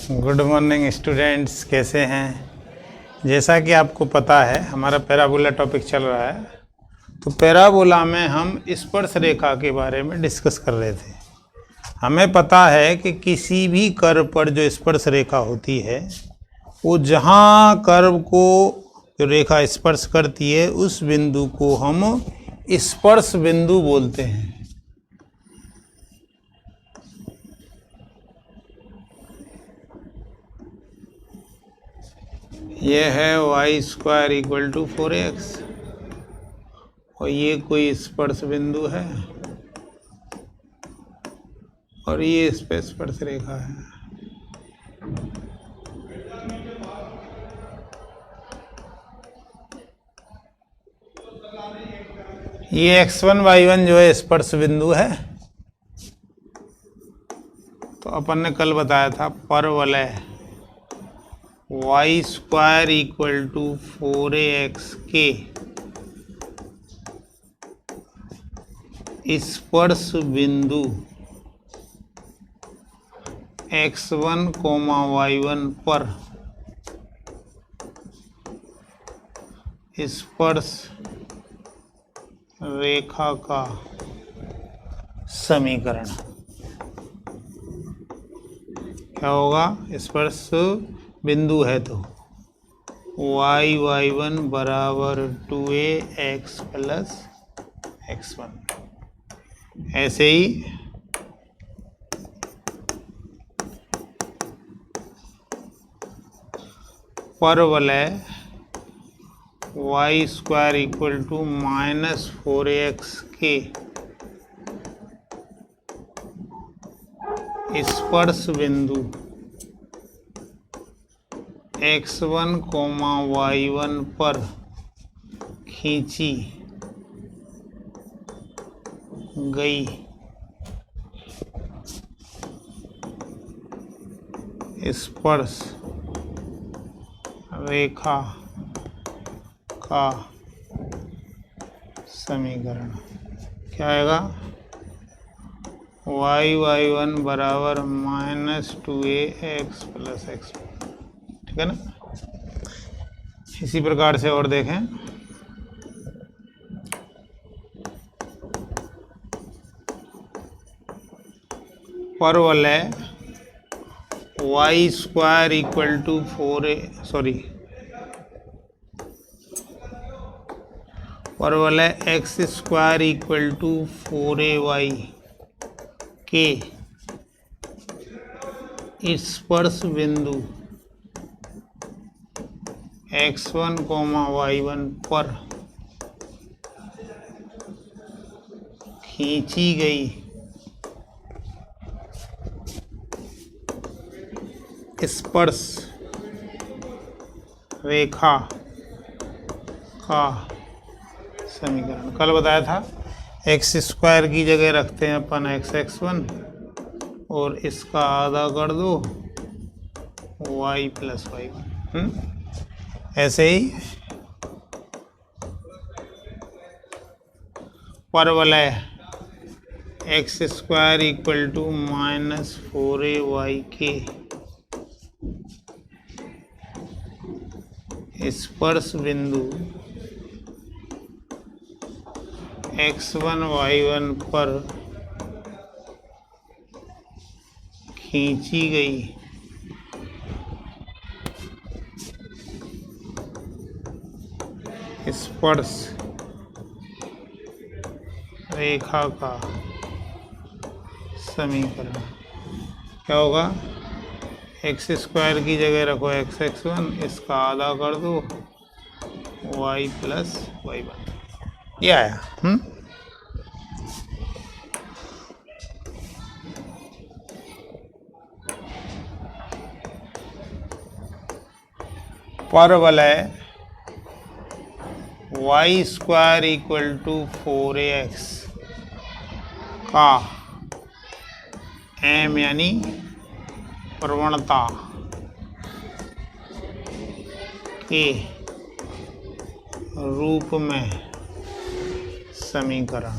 Good morning students, कैसे हैं। जैसा कि आपको पता है हमारा पैराबोला टॉपिक चल रहा है। तो पैराबोला में हम स्पर्श रेखा के बारे में डिस्कस कर रहे थे। हमें पता है कि किसी भी कर्व पर जो स्पर्श रेखा होती है वो जहाँ कर्व को जो रेखा स्पर्श करती है उस बिंदु को हम स्पर्श बिंदु बोलते हैं। यह है y² = 4x और ये कोई स्पर्श बिंदु है और ये इस पे स्पर्श रेखा है। ये x1 y1 जो है स्पर्श बिंदु है। तो अपन ने कल बताया था परवलय y² = 4ax के स्पर्श बिंदु x1, y1 पर स्पर्श रेखा का समीकरण क्या होगा। स्पर्श बिंदु है तो y1 = 2ax + x1। ऐसे ही परवलय y² = -4ax के स्पर्श बिंदु x1, y1 पर खींची गई स्पर्श रेखा का समीकरण क्या आएगा। y1 = -2ax + x। ठीक है ना। इसी प्रकार से और देखें, परवलय y² = 4a परवलय x² = 4ay के स्पर्श बिंदु x1, y1 पर खींची गई स्पर्श रेखा का समीकरण कल बताया था। x² की जगह रखते हैं अपन x1 और इसका आधा कर दो y + y1। ऐसे ही परवलय x² = -4ay के स्पर्श बिंदु x1, y1 पर खींची गई स्पर्श रेखा का समीकरण क्या होगा। x² की जगह रखो x1, इसका आधा कर दो y + y1। ये आया। परवलय y² = 4ax का m यानी प्रवणता के रूप में समीकरण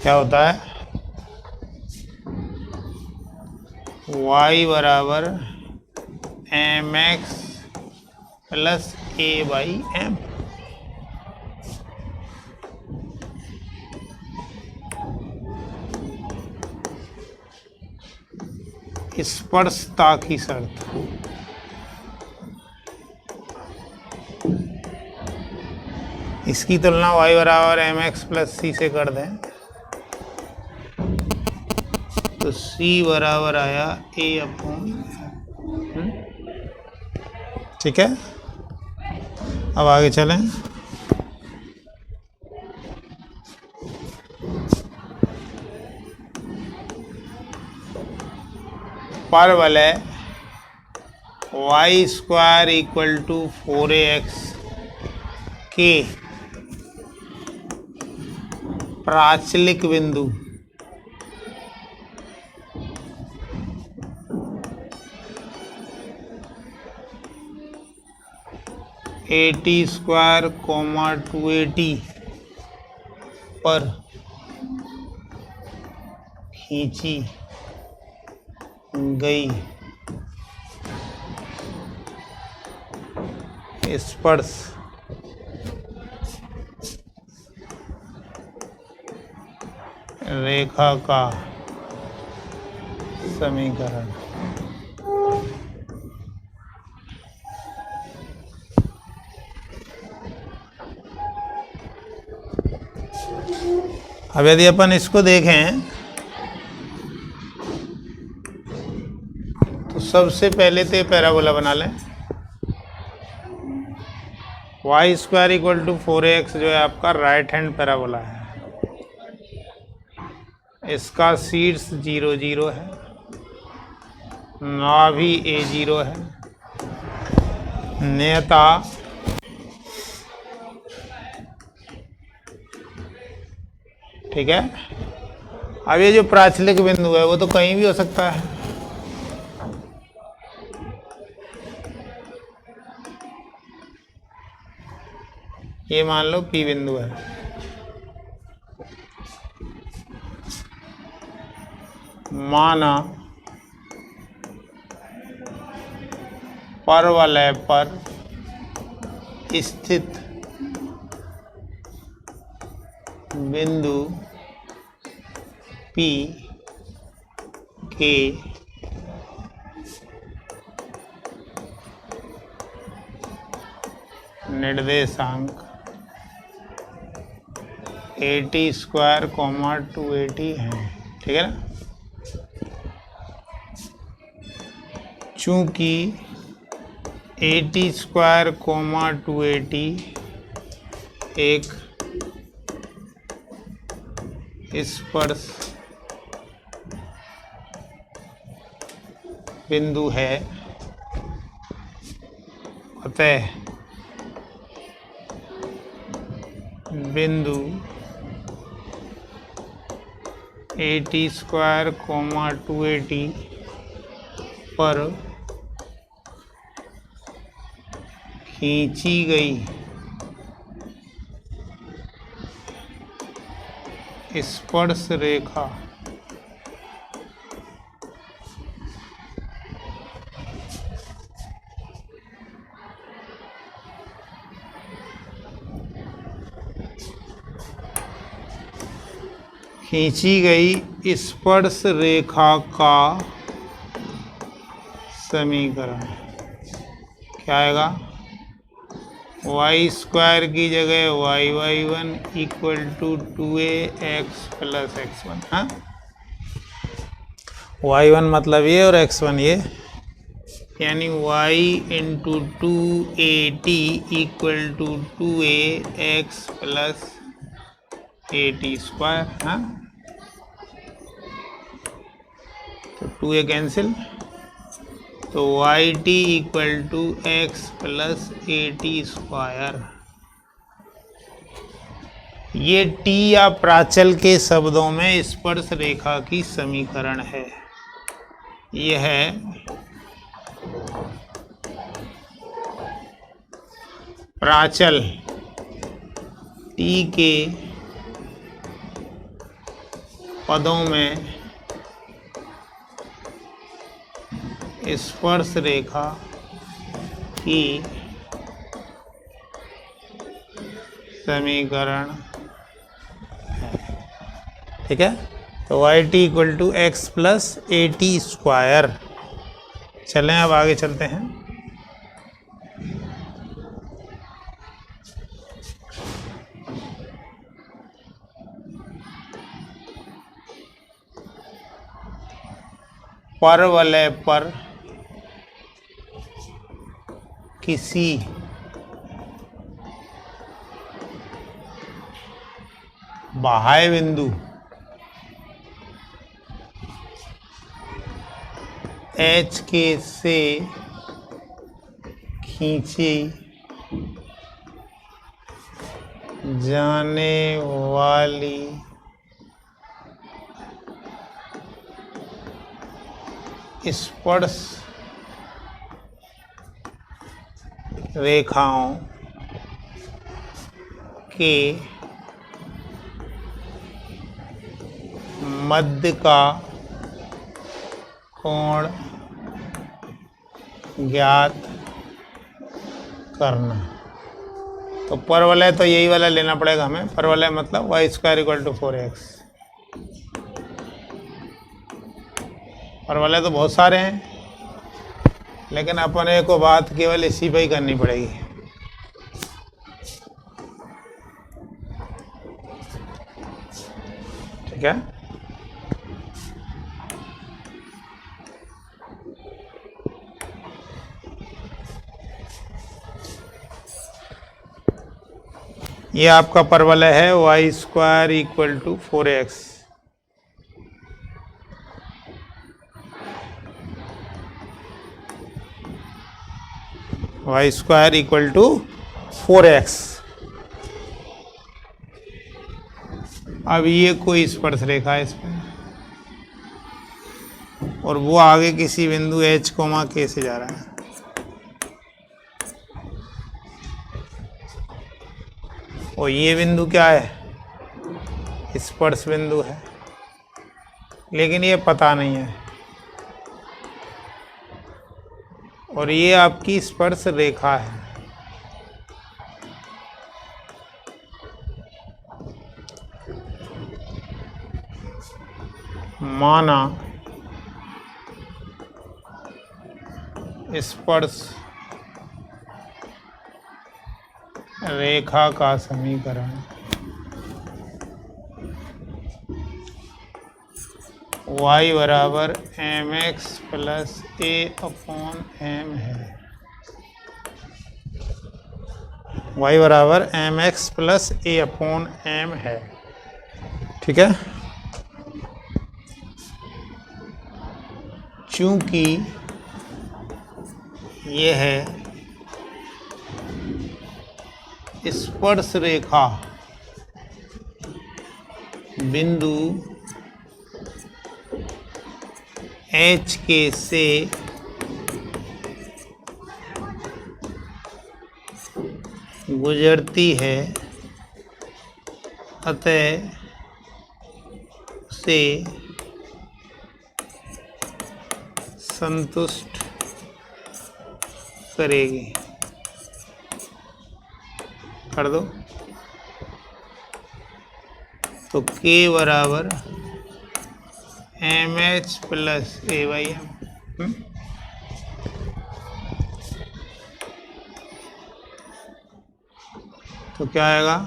क्या होता है। y बराबर mx प्लस a/m। स्पर्शता की शर्त। इसकी तुलना y बराबर mx प्लस c से कर दें तो c बराबर आया a/। ठीक है, अब आगे चलें। परवलय Y square equal to 4ax के प्राचलिक बिंदु AT² 2AT पर खींची गई स्पर्श रेखा का समीकरण। अब यदि अपन इसको देखें तो सबसे पहले तो पैराबोला बना लें। Y square equal to 4ax जो है आपका राइट हैंड पैराबोला है। इसका शीर्ष 0 0 है, नाभि A0 है, नेता ठीक है। अब ये जो प्राचलिक बिंदु है वो तो कहीं भी हो सकता है। ये मान लो P बिंदु है, माना परवलय पर स्थित बिंदु P के निर्देशांक AT² 2AT है। ठीक है ना। चूंकि AT² 2AT एक स्पर्श बिंदु है, अतः बिंदु AT² 2AT पर खींची गई स्पर्श रेखा खींची गई स्पर्श रेखा का समीकरण क्या आएगा। वाई स्क्वायर की जगह y1 equal to 2ax plus x1। हाँ, y1 मतलब ये और x1 ये, यानी y into 2at equal to 2ax plus AT²। हाँ, तो 2a कैंसिल, तो YT equal to x plus AT²। ये T या प्राचल के शब्दों में स्पर्श रेखा की समीकरण है। यह प्राचल T के पदों में स्पर्श रेखा की समीकरण है। ठीक है, तो y t equal to x plus a t square. चलें अब आगे चलते हैं। परवलय पर किसी बाह्य बिंदु एच के से खींची जाने वाली स्पर्श रेखाओं के मध्य का कोण ज्ञात करना। तो परवलय तो यही वाला लेना पड़ेगा हमें। परवलय मतलब Y square equal to 4x। परवलय तो बहुत सारे हैं, लेकिन अपने को बात केवल इसी पे ही करनी पड़ेगी। ठीक है, ये आपका परवलय है y square equal to 4x। Y square equal to 4x। अब ये कोई स्पर्श रेखा है इस पर, और वो आगे किसी बिंदु h, k से जा रहा है। और ये बिंदु क्या है? स्पर्श बिंदु है, लेकिन ये पता नहीं है। और ये आपकी स्पर्श रेखा है। माना स्पर्श रेखा का समीकरण y बराबर mx plus a upon m है। y बराबर mx plus a upon m है। ठीक है, चूंकि यह है स्पर्श रेखा बिंदु एच के से गुजरती है, अतः से संतुष्ट करेगी। कर दो तो k बराबर M H plus A by M. तो क्या आएगा?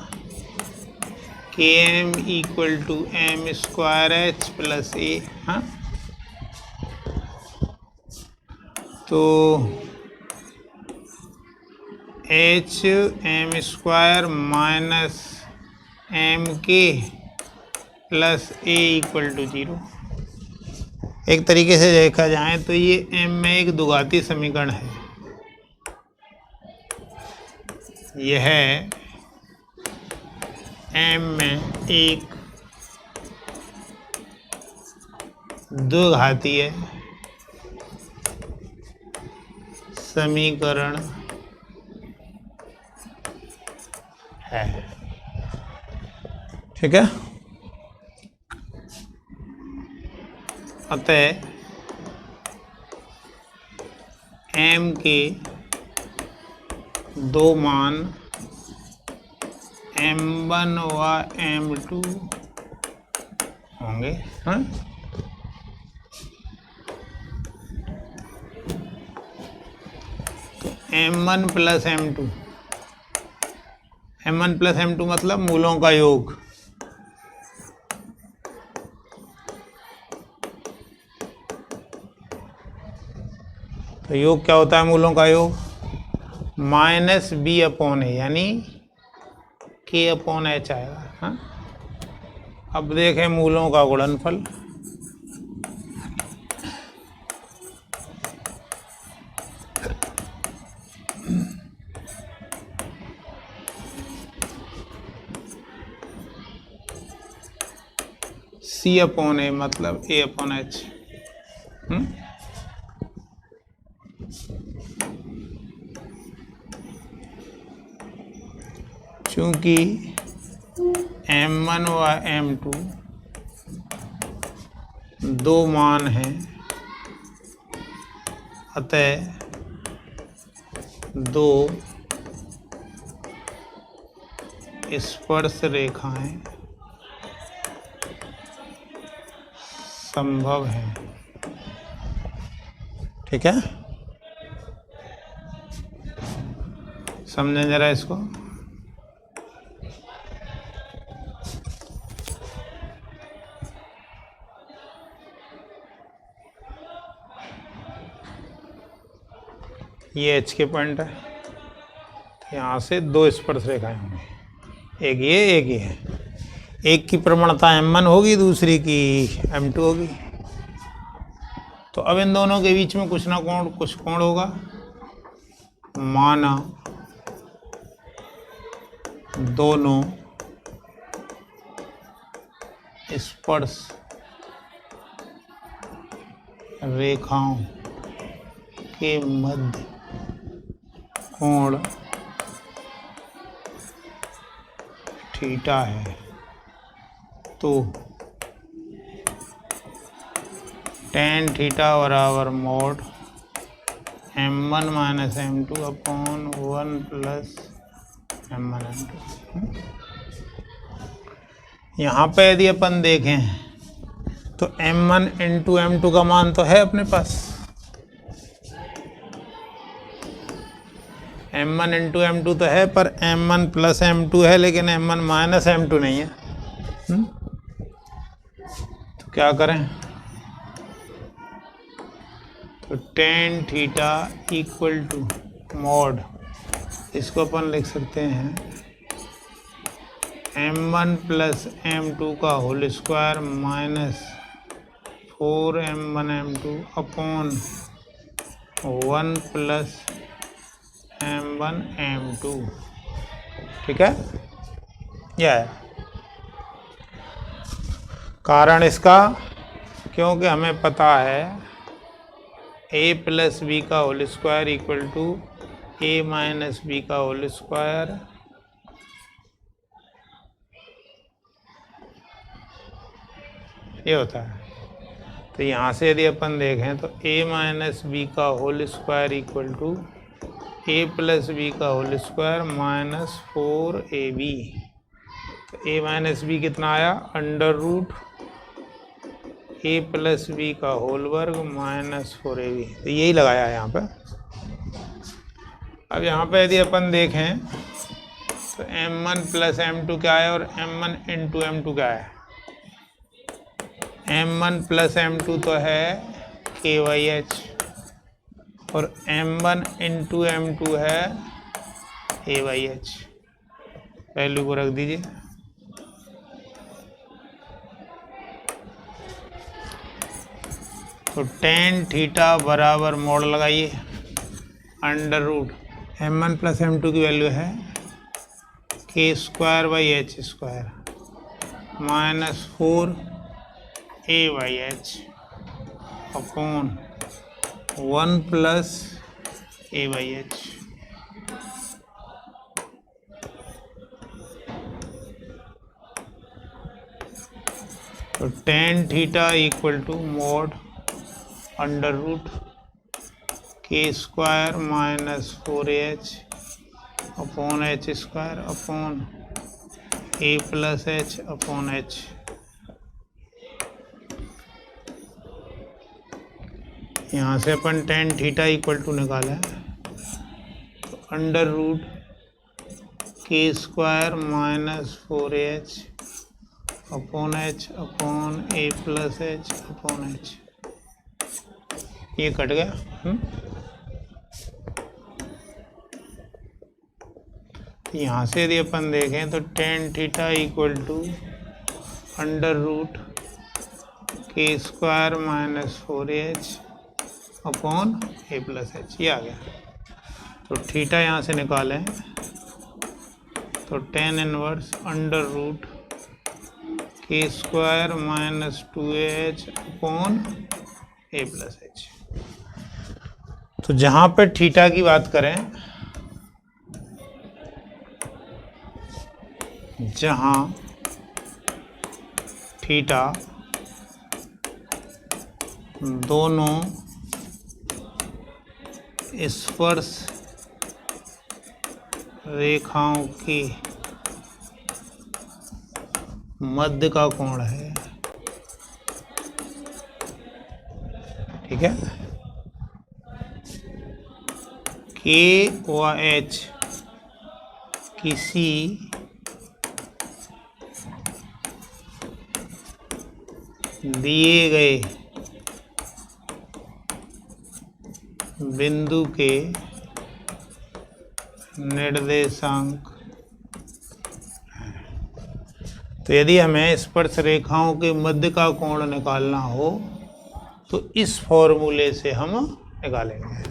K M equal to M square H plus A. हाँ, तो H M square minus M K plus A equal to 0। एक तरीके से देखा जाए तो ये m में एक द्विघाती समीकरण है। यह m में एक द्विघातीय समीकरण है। ठीक है, अतः m के दो मान m1 व m2 होंगे। हाँ, m1 plus m2, m1 plus m2 मतलब मूलों का योग। तो योग क्या होता है मूलों का योग? माइनस बी अपॉन ए, यानी के अपॉन एच आएगा। हाँ, अब देखें मूलों का गुणनफल। सी अपॉन ए मतलब ए अपॉन एच। चूंकि m1 व m2 दो मान हैं, अतः दो स्पर्श रेखाएं संभव हैं। ठीक है, समझें जरा इसको। ये एच के पॉइंट है, तो यहाँ से दो स्पर्श रेखाएं होंगी, एक ये है। एक की प्रवणता m1 होगी, दूसरी की m2 होगी। तो अब इन दोनों के बीच में कुछ कोण होगा। माना दोनों स्पर्श रेखाओं के मध्य कोण थीटा है, तो tan थीटा बराबर mode m1 minus m2 upon 1 plus m1 m2। यहाँ पे यदि अपन देखें तो m1 इंटू m2 का मान तो है अपने पास, m1 इंटू m2 तो है, पर m1 प्लस m2 है, लेकिन m1 माइनस m2 नहीं है। तो क्या करें? तो tan theta equal to mod, इसको अपन लिख सकते हैं m1 प्लस m2 का whole square minus 4m1 m2 upon 1 plus m1 m2। ठीक है, यह है कारण इसका, क्योंकि हमें पता है a प्लस बी का whole square equal to a minus b का होल स्क्वायर ये होता है। तो यहाँ से यदि अपन देखें तो a माइनस बी का whole square equal to a plus b का होल स्क्वायर माइनस 4ab। तो a माइनस बी कितना आया? Under root a plus b का होल वर्ग माइनस 4ab। तो यही लगाया है यहाँ पे। अब यहाँ पे यदि अपन देखें तो m1 प्लस m2 क्या है और m1 इंटू m2 क्या है? m1 प्लस m2 तो है k/h और m1 इंटू m2 है a/h। वैल्यू को रख दीजिए। तो tan थीटा बराबर मोड लगाइए under root m1 plus m2 की वैल्यू है k²/h² minus 4a/h upon 1 plus a/h। तो tan theta equal to mod under root K square minus 4h upon H square upon A plus H upon H. यहाँ से अपन tan theta equal to निकाला है, तो under root K square minus 4h upon H upon A plus H upon H, ये cut गया। यहाँ से यदि अपन देखें तो tan theta equal to under root K square minus 4h upon A plus H, ये आ गया। तो थीटा यहाँ से निकालें तो tan inverse under root K square minus 2h upon A plus H. तो जहाँ पे थीटा की बात करें, जहाँ थीटा दोनों स्पर्श रेखाओं के मध्य का कोण है, ठीक है। के व एच किसी दिए गए बिंदु के निर्देशांक हैं। तो यदि हमें स्पर्श रेखाओं के मध्य का कोण निकालना हो तो इस फॉर्मूले से हम निकालेंगे।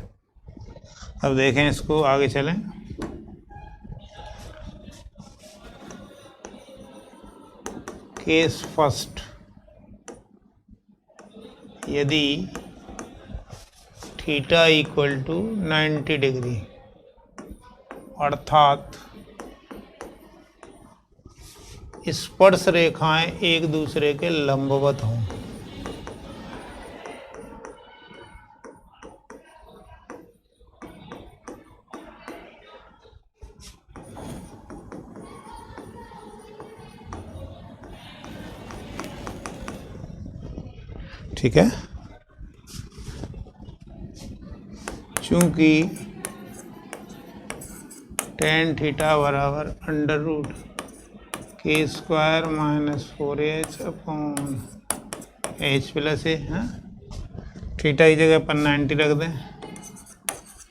अब देखें इसको, आगे चलें। केस फर्स्ट, यदि थीटा इक्वल टू 90 डिग्री अर्थात स्पर्श रेखाएं एक दूसरे के लंबवत हों, ठीक है। चूंकि टेन थीटा बराबर under root K square minus 4h upon H plus A, theta की जगह पर 90 रख दें,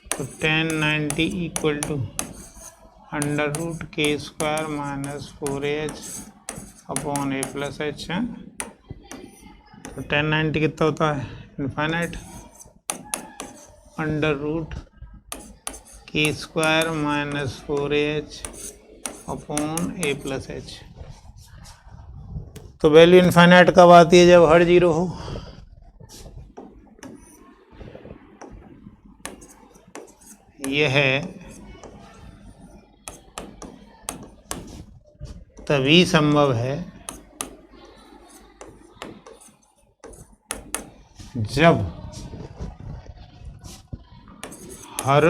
तो tan 90 equal to under root K square minus 4h upon A plus H है। तो टेन 90 कितना होता है, infinite, under root K square minus 4h upon A plus H. तो वैल्यू इनफाइनाइट कब आती है, जब हर जीरो हो। यह तभी संभव है जब हर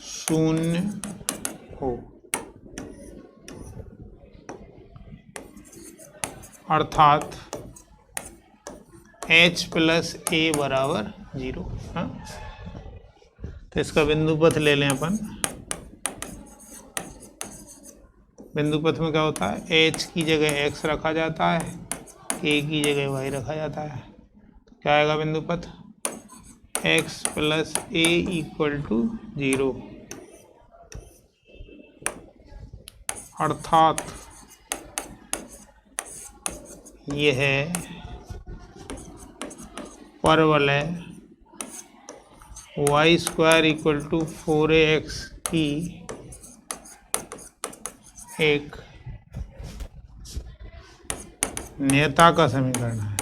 शून्य हो, अर्थात h प्लस ए बराबर 0। तो इसका बिंदु पथ ले लें अपन। बिंदु पथ में क्या होता है, h की जगह x रखा जाता है, a की जगह y रखा जाता है। तो क्या आएगा बिंदु पथ, x plus A equal to 0, अर्थात यह परवलय y square equal to 4ax की एक नियता का समीकरण है।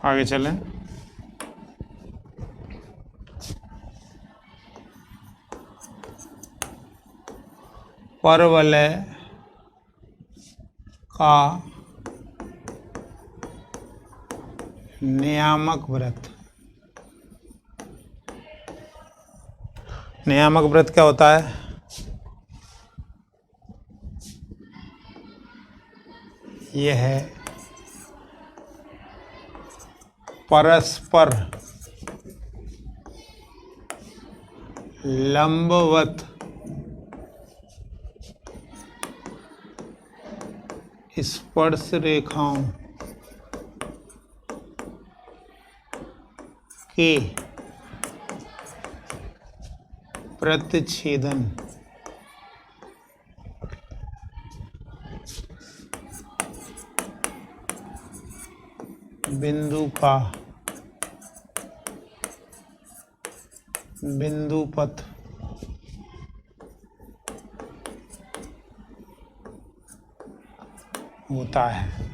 आगे चलें। परवलय का नियामक वृत्त। नियामक वृत्त क्या होता है? यह है परस्पर लंबवत स्पर्श रेखाओं के प्रतिच्छेदन बिंदु का बिंदुपथ होता है।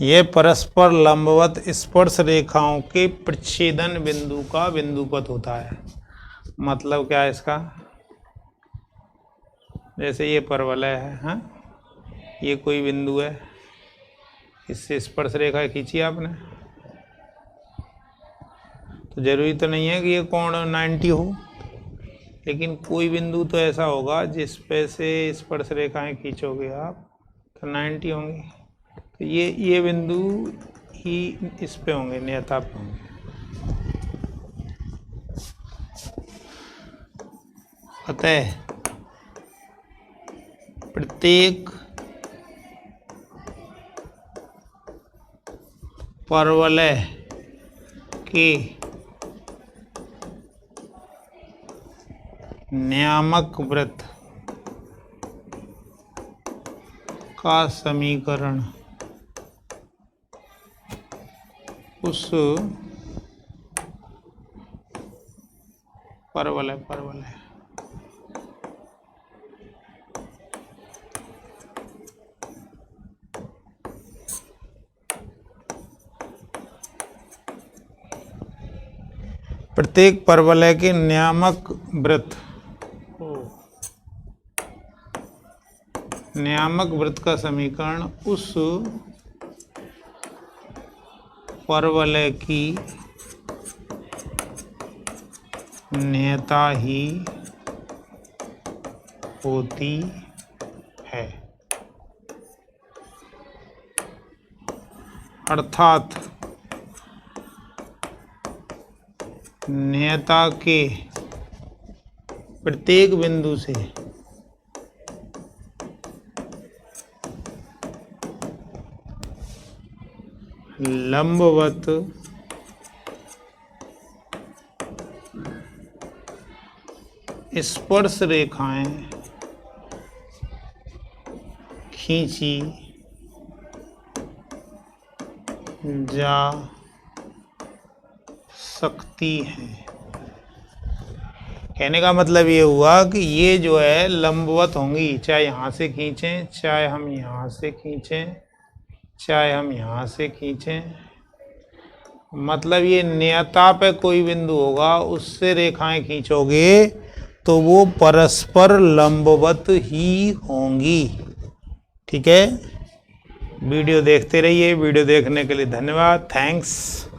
यह परस्पर लंबवत स्पर्श रेखाओं के प्रतिच्छेदन बिंदु का बिंदुपथ होता है। मतलब क्या है इसका? जैसे ये परवलय है, हाँ, ये कोई बिंदु है, इससे स्पर्श रेखा खींची आपने, तो जरूरी तो नहीं है कि ये कोण 90 हो, लेकिन कोई बिंदु तो ऐसा होगा जिस पे से स्पर्श रेखाएं खींचोगे आप तो 90 होंगी। तो ये बिंदु ही इस पे होंगे, नियता पे होंगे। अतः प्रत्येक परवलय के नियामक वृत्त का समीकरण उस परवलय प्रत्येक परवलय के नियामक वृत्त का समीकरण उस परवलय की नियता ही होती है। अर्थात नियता के प्रत्येक बिंदु से लंबवत स्पर्श रेखाएं खींची जा सकती हैं। कहने का मतलब ये हुआ कि ये जो है लंबवत होंगी, चाहे यहाँ से खींचें, चाहे हम यहाँ से खींचें, चाहे हम यहाँ से खींचें। मतलब ये नियता पे कोई बिंदु होगा, उससे रेखाएं खींचोगे तो वो परस्पर लंबवत ही होंगी। ठीक है, वीडियो देखते रहिए। वीडियो देखने के लिए धन्यवाद। थैंक्स।